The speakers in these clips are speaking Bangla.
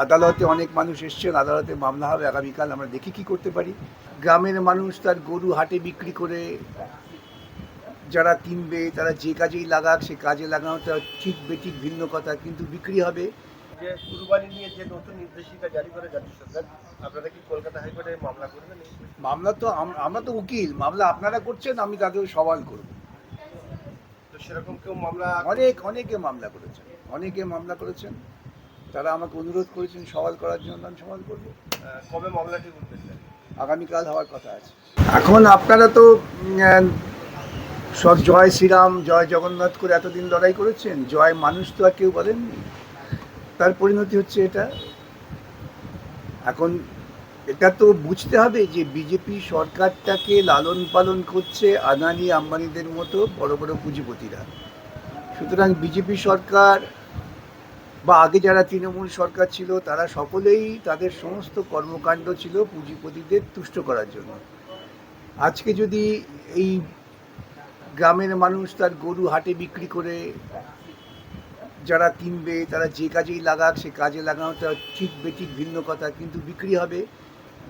আদালতে অনেক মানুষ এসছেন, আদালতে মামলা হবে আগামীকাল, আমরা দেখি কি করতে পারি। গ্রামের মানুষ তার গরু হাটে বিক্রি করে যারা কিনবে তারা যে কাজেই লাগাক, সে কাজে লাগানোটা ঠিক বেঠিক ভিন্ন কথা, কিন্তু বিক্রি হবে। যে কুরবানি নিয়ে যে নতুন নির্দেশিকা জারি করে রাজ্য সরকার, আপনারা কি কলকাতা হাইকোর্টে মামলা করবেন? মামলা তো আমরা তো উকিল, মামলা আপনারা করছেন, আমি তাদের সওয়াল করব। তো সেরকম কেউ মামলা? অনেকে মামলা করেছেন, তারা আমাকে অনুরোধ করেছেন সওয়াল করার জন্য, আমি সওয়াল করব। কবে মামলাটি উঠবেন? আগামীকাল হওয়ার কথা আছে। এখন আপনারা তো সব জয় শ্রীরাম জয় জগন্নাথ করে এতদিন লড়াই করেছেন, জয় মানুষ তো আর কেউ বলেননি, তার পরিণতি হচ্ছে এটা। এখন এটা তো বুঝতে হবে যে বিজেপি সরকারটাকে লালন পালন করছে আদানি আম্বানিদের মতো বড় বড় পুঁজিপতিরা। সুতরাং বিজেপি সরকার বা আগে যারা তৃণমূল সরকার ছিল তারা সকলেই তাদের সমস্ত কর্মকাণ্ড ছিল পুঁজিপতিদের তুষ্ট করার জন্য। আজকে যদি এই গ্রামের মানুষ তার গরু হাটে বিক্রি করে যারা কিনবে তারা যে কাজেই লাগাক, সে কাজে লাগানোটা ঠিক বেঠিক ভিন্ন কথা, কিন্তু বিক্রি হবে,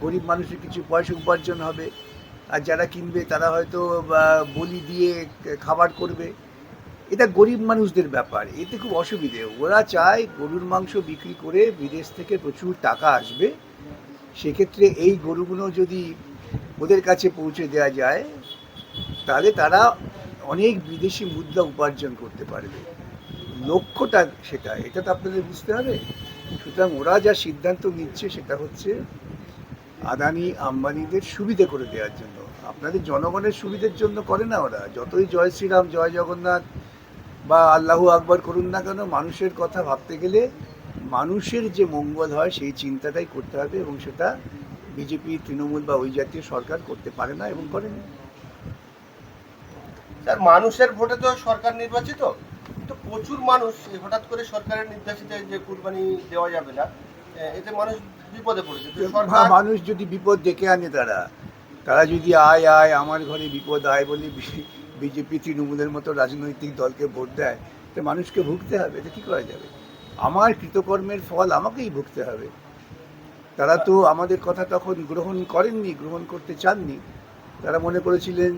গরিব মানুষের কিছু পয়সা উপার্জন হবে, আর যারা কিনবে তারা হয়তো বলি দিয়ে খাবার করবে। এটা গরিব মানুষদের ব্যাপার, এতে খুব অসুবিধে। ওরা চায় গরুর মাংস বিক্রি করে বিদেশ থেকে প্রচুর টাকা আসবে, সেক্ষেত্রে এই গরুগুলো যদি ওদের কাছে পৌঁছে দেওয়া যায় তাহলে তারা অনেক বিদেশি মুদ্রা উপার্জন করতে পারবে। লক্ষ্যটা সেটা, এটা তো আপনাদের বুঝতে হবে। সুতরাং ওরা যা সিদ্ধান্ত নিচ্ছে সেটা হচ্ছে আদানি আম্বানিদের সুবিধে করে দেওয়ার জন্য, আপনাদের জনগণের সুবিধের জন্য করে না ওরা। যতই জয় শ্রীরাম জয় জগন্নাথ বা আল্লাহু আকবর করুন না কেন, মানুষের কথা ভাবতে গেলে মানুষের যে মঙ্গল হয় সেই চিন্তাটাই করতে হবে, এবং সেটা বিজেপি তৃণমূল বা ওই জাতীয় সরকার করতে পারে না এবং করেনি। স্যার, মানুষের ভোটে তো সরকার নির্বাচিত, তো প্রচুর মানুষ হঠাৎ করে সরকারের নির্দেশিত যে কুরবানি দেওয়া যাবে না, এতে মানুষ বিপদে পড়েছে। মানুষ যদি বিপদ ডেকে আনে, তারা যদি আয় আয় আমার ঘরে বিপদ আয় বলে বিজেপি তৃণমূলের মতো রাজনৈতিক দলকে ভোট দেয়, তো মানুষকে ভুগতে হবে, এটা কী করা যাবে? আমার কৃতকর্মের ফল আমাকেই ভুগতে হবে। তারা তো আমাদের কথা তখন গ্রহণ করেননি, গ্রহণ করতে চাননি। তারা মনে করেছিলেন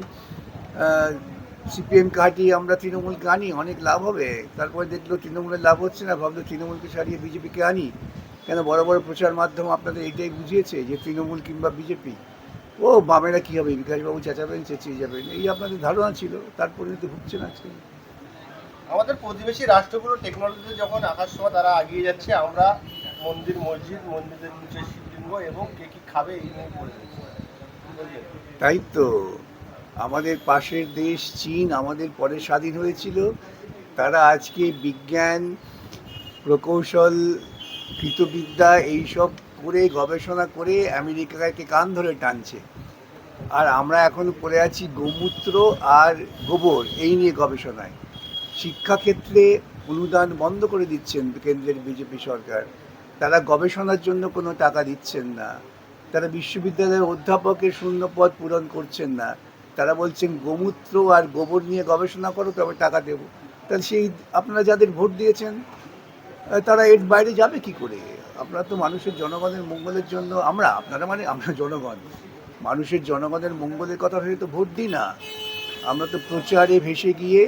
সিপিএম কাটিয়ে আমরা তৃণমূলকে আনি, অনেক লাভ হবে। তারপরে দেখলো তৃণমূলের লাভ হচ্ছে না, ভাবলো তৃণমূলকে সারিয়ে বিজেপিকে আনি। কেন? বড় বড় প্রচার মাধ্যম আপনাদের এইটাই বুঝিয়েছে যে তৃণমূল কিংবা বিজেপি, ও বামেরা কী হবে, বিকাশবাবু চেঁচাবেন, চেঁচিয়ে যাবেন, এই আপনাদের ধারণা ছিল। তার পরিণতি ভুগছে না আজকে। আমাদের প্রতিবেশী রাষ্ট্রগুলো টেকনোলজিতে যখন আসার সময় তারা এগিয়ে যাচ্ছে, আমরা মন্দির মসজিদ, মন্দিরের নিচে শিবলিঙ্গ এবং কে কী খাবে এই নিয়ে পড়ে যাচ্ছে। তাই তো আমাদের পাশের দেশ চীন আমাদের পরে স্বাধীন হয়েছিল, তারা আজকে বিজ্ঞান প্রকৌশল কৃতবিদ্যা এইসব করে গবেষণা করে আমেরিকাকে কান ধরে টানছে, আর আমরা এখন পড়ে আছি গোমূত্র আর গোবর এই নিয়ে গবেষণায়। শিক্ষাক্ষেত্রে অনুদান বন্ধ করে দিচ্ছেন কেন্দ্রের বিজেপি সরকার, তারা গবেষণার জন্য কোনো টাকা দিচ্ছেন না, তারা বিশ্ববিদ্যালয়ের অধ্যাপকের শূন্য পদ পূরণ করছেন না, তারা বলছেন গোমূত্র আর গোবর নিয়ে গবেষণা করো তবে টাকা দেবো। তাহলে সেই আপনারা যাদের ভোট দিয়েছেন তারা এর বাইরে যাবে কি করে? আপনারা তো মানুষের জনগণের মঙ্গলের জন্য, আপনারা মানে আমরা জনগণ, মানুষের জনগণের মঙ্গলের কথা ভেবে তো ভোট দিই না। আমরা তো প্রচারে ভেসে গিয়ে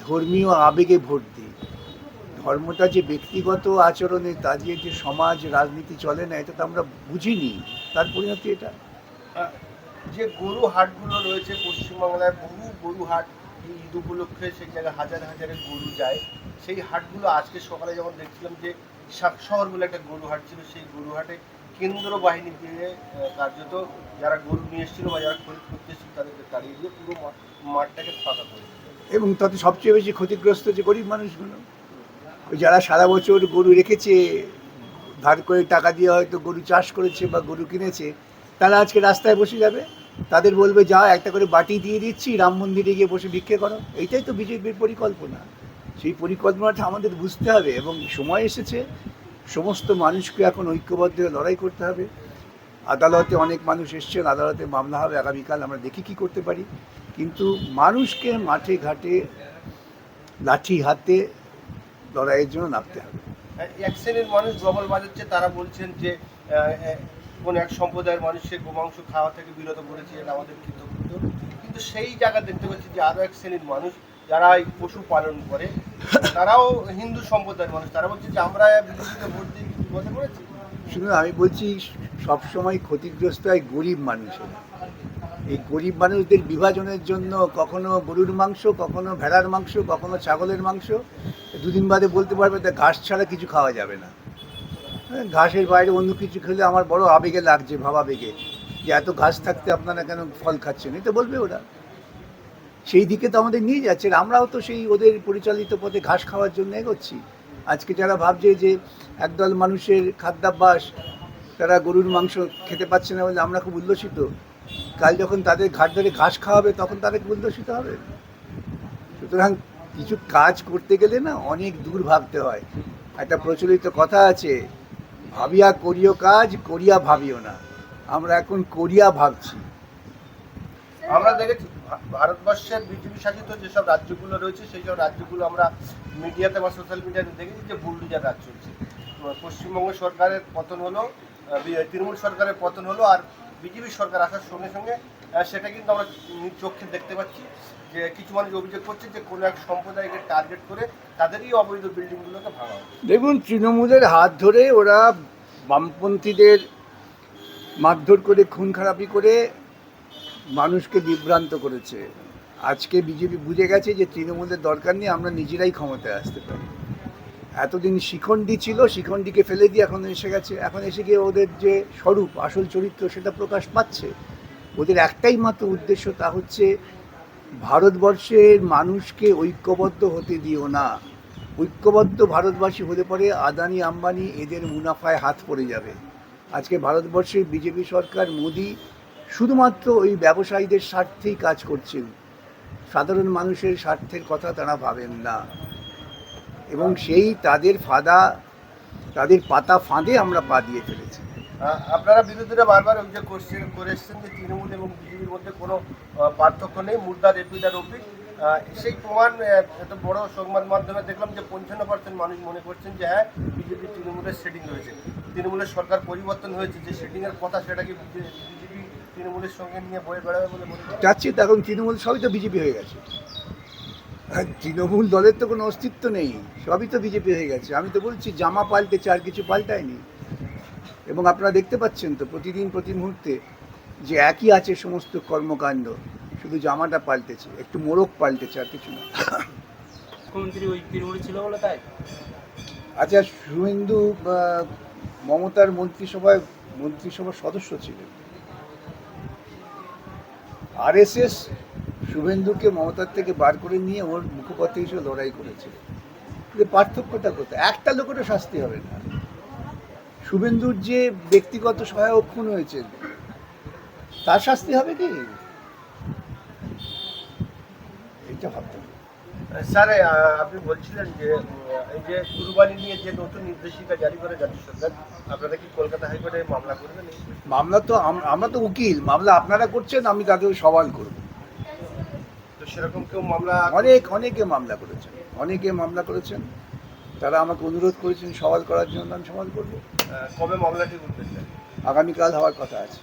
ধর্মীয় আবেগে ভোট দিই। ধর্মটা যে ব্যক্তিগত আচরণে, তা দিয়ে যে সমাজ রাজনীতি চলে না, এটা তো আমরা বুঝিনি, তার পরিণতি এটা। যে গরু হাটগুলো রয়েছে পশ্চিমবাংলায়, বহু গরু হাট, এই ঈদ উপলক্ষে সেই জায়গায় হাজার হাজারের গরু যায়। সেই হাটগুলো আজকে সকালে যখন দেখছিলাম যে শাকশহর বলে একটা গরু হাট ছিল, সেই গরু হাটে কেন্দ্র বাহিনী দিয়ে কার্যত যারা গরু নিয়ে এসেছিল বা যারা খরিদ করতে এসেছিল তাদেরকে তাড়িয়ে দিয়ে পুরো মাঠটাকে ফাঁকা করে দিল। এবং তাতে সবচেয়ে বেশি ক্ষতিগ্রস্ত যে গরিব মানুষগুলো, যারা সারা বছর গরু রেখেছে, ধার করে টাকা দিয়ে হয়তো গরু চাষ করেছে বা গরু কিনেছে, তারা আজকে রাস্তায় বসে যাবে। তাদের বলবে যা একটা করে বাটি দিয়ে দিচ্ছি, রাম মন্দিরে গিয়ে বসে ভিক্ষে করো। এইটাই তো বিজেপির পরিকল্পনা। সেই পরিকল্পনাটা আমাদের বুঝতে হবে, এবং সময় এসেছে সমস্ত মানুষকে এখন ঐক্যবদ্ধ হয়ে লড়াই করতে হবে। আদালতে অনেক মানুষ এসছেন, আদালতে মামলা হবে আগামীকাল, আমরা দেখি কি করতে পারি। কিন্তু মানুষকে মাঠে ঘাটে লাঠি হাতে লড়াইয়ের জন্য নামতে হবে। এক শ্রেণীর মানুষ ডবল বাজাচ্ছে, তারা বলছেন যে কোন এক সম্প্রদায়ের মানুষের গোমাংস খাওয়া থেকে বিরত করেছে, এটা আমাদের কৃতজ্ঞ। কিন্তু সেই জায়গা দেখতে পাচ্ছি যে আরও এক শ্রেণীর মানুষ যারা এই পশু পালন করে, তারাও হিন্দু সম্প্রদায়ের মানুষ, তারা বলছে যে আমরা বিজেপিতে ভোট দিয়ে কি বিপদে পড়েছি। শুনুন, আমি বলছি সবসময় ক্ষতিগ্রস্ত হয় গরিব মানুষের। এই গরিব মানুষদের বিভাজনের জন্য কখনো গরুর মাংস, কখনো ভেড়ার মাংস, কখনো ছাগলের মাংস, দুদিন বাদে বলতে পারবে তা ঘাস ছাড়া কিছু খাওয়া যাবে না। হ্যাঁ, ঘাসের বাইরে অন্য কিছু খেলে আমার বড় আবেগে লাগছে, ভাবাবেগে, যে এত ঘাস থাকতে আপনারা কেন ফল খাচ্ছেন, এটা বলবে ওরা। সেই দিকে তো আমাদের নিয়ে যাচ্ছে, আমরাও তো সেই ওদের পরিচালিত পথে ঘাস খাওয়ার জন্য এগোচ্ছি। আজকে যারা ভাবছে যে একদল মানুষের খাদ্যাভ্যাস, তারা গরুর মাংস খেতে পাচ্ছে না বলে আমরা খুব উল্লসিত, কাল যখন তাদের ঘাট ধরে ঘাস খাওয়াবে তখন তাদের উল্লসিত হবে। সুতরাং কিছু কাজ করতে গেলে না অনেক দূর ভাবতে হয়। একটা প্রচলিত কথা আছে, ভাবিয়া করিও কাজ, করিয়া ভাবিও না। আমরা এখন করিয়া ভাবছি। আমরা দেখেছি ভারতবর্ষের বিজেপি শাসিত যেসব রাজ্যগুলো রয়েছে সেই সব রাজ্যগুলো আমরা মিডিয়াতে বা সোশ্যাল মিডিয়াতে দেখেছি যে বুলডোজার রাজ চলছে। পশ্চিমবঙ্গ সরকারের পতন হলো, তৃণমূল সরকারের পতন হলো, আর বিজেপি সরকার আসার সঙ্গে সঙ্গে সেটা কিন্তু আমরা চোখে দেখতে পাচ্ছি যে কিছু মানুষ অভিযোগ করছে যে কোনো এক সম্প্রদায়কে টার্গেট করে তাদেরই অবৈধ বিল্ডিংগুলোকে ভাঙা হচ্ছে। দেখুন, তৃণমূলের হাত ধরে ওরা বামপন্থীদের মারধর করে, খুন খারাপি করে মানুষকে বিভ্রান্ত করেছে। আজকে বিজেপি বুঝে গেছে যে তৃণমূলের দরকার নেই, আমরা নিজেরাই ক্ষমতায় আসতে পারি। এতদিন শিখণ্ডী ছিল, শিখণ্ডীকে ফেলে দিয়ে এখন এসে গেছে। এখন এসে গিয়ে ওদের যে স্বরূপ, আসল চরিত্র, সেটা প্রকাশ পাচ্ছে। ওদের একটাই মাত্র উদ্দেশ্য, তা হচ্ছে ভারতবর্ষের মানুষকে ঐক্যবদ্ধ হতে দিও না। ঐক্যবদ্ধ ভারতবাসী হলে পরে আদানি আম্বানি এদের মুনাফায় হাত পড়ে যাবে। আজকে ভারতবর্ষের বিজেপি সরকার, মোদি শুধুমাত্র ওই ব্যবসায়ীদের স্বার্থেই কাজ করছেন, সাধারণ মানুষের স্বার্থের কথা তারা ভাবেন না। এবং সেই তাদের পাতা ফাঁদে আমরা পা দিয়ে ফেলেছি। আপনারা বিরোধীরা বারবার অভিযোগ করে এসেছেন যে তৃণমূল এবং বিজেপির মধ্যে কোনো পার্থক্য নেই, মুর্দার এপিদার রফিক। সেই প্রমাণ এত বড় সংবাদ মাধ্যমে দেখলাম যে 55% মানুষ মনে করছেন যে হ্যাঁ, বিজেপি তৃণমূলের সেটিং হয়েছে, তৃণমূলের সরকার পরিবর্তন হয়েছে, যে সেটিংয়ের কথা সেটা কি বিজেপি তৃণমূলের সঙ্গে নিয়ে বয়ে বেড়াবে বলে মনে করেন? যাচ্ছি তো, এখন তৃণমূল সবই তো বিজেপি হয়ে গেছে। তৃণমূল দলের তো কোনো অস্তিত্ব নেই, সবই তো বিজেপি হয়ে গেছে। আমি তো বলছি জামা পাল্টেছে, আর কিছু পাল্টায়নি। এবং আপনারা দেখতে পাচ্ছেন তো প্রতিদিন প্রতি মুহূর্তে যে একই আছে সমস্ত কর্মকাণ্ড, শুধু জামাটা পাল্টেছে, একটু মোড়ক পাল্টেছে, আর কিছু না। মুখ্যমন্ত্রী ওই তৃণমূল ছিল বলে তাই? আচ্ছা, শুভেন্দু মমতার মন্ত্রিসভার সদস্য ছিলেন। আরএসএস শুভেন্দুকে মমতার থেকে বার করে নিয়ে ওর মুখপাত্র হিসেবে লড়াই করেছে। পার্থক্যটা কোথায়? একটা লোকেরও শাস্তি হবে না। শুভেন্দুর যে ব্যক্তিগত সহায়ক খুন হয়েছে, তার শাস্তি হবে কি? এটা ভাবতে হবে। স্যার, আপনি বলছিলেন যে এই যে কুরবানি নিয়ে যে নতুন নির্দেশিকা জারি করে রাজ্য সরকার, আপনারা কি কলকাতা হাইকোর্টে মামলা করবেন? মামলা তো আমরা তো উকিল, মামলা আপনারা করছেন, আমি তাদের সওয়াল করব। তো সেরকম কেউ মামলা? অনেকে মামলা করেছেন। তারা আমাকে অনুরোধ করেছেন সওয়াল করার জন্য, আমি সওয়াল করবো। কবে মামলাটি উঠবে স্যার? আগামীকাল হওয়ার কথা আছে।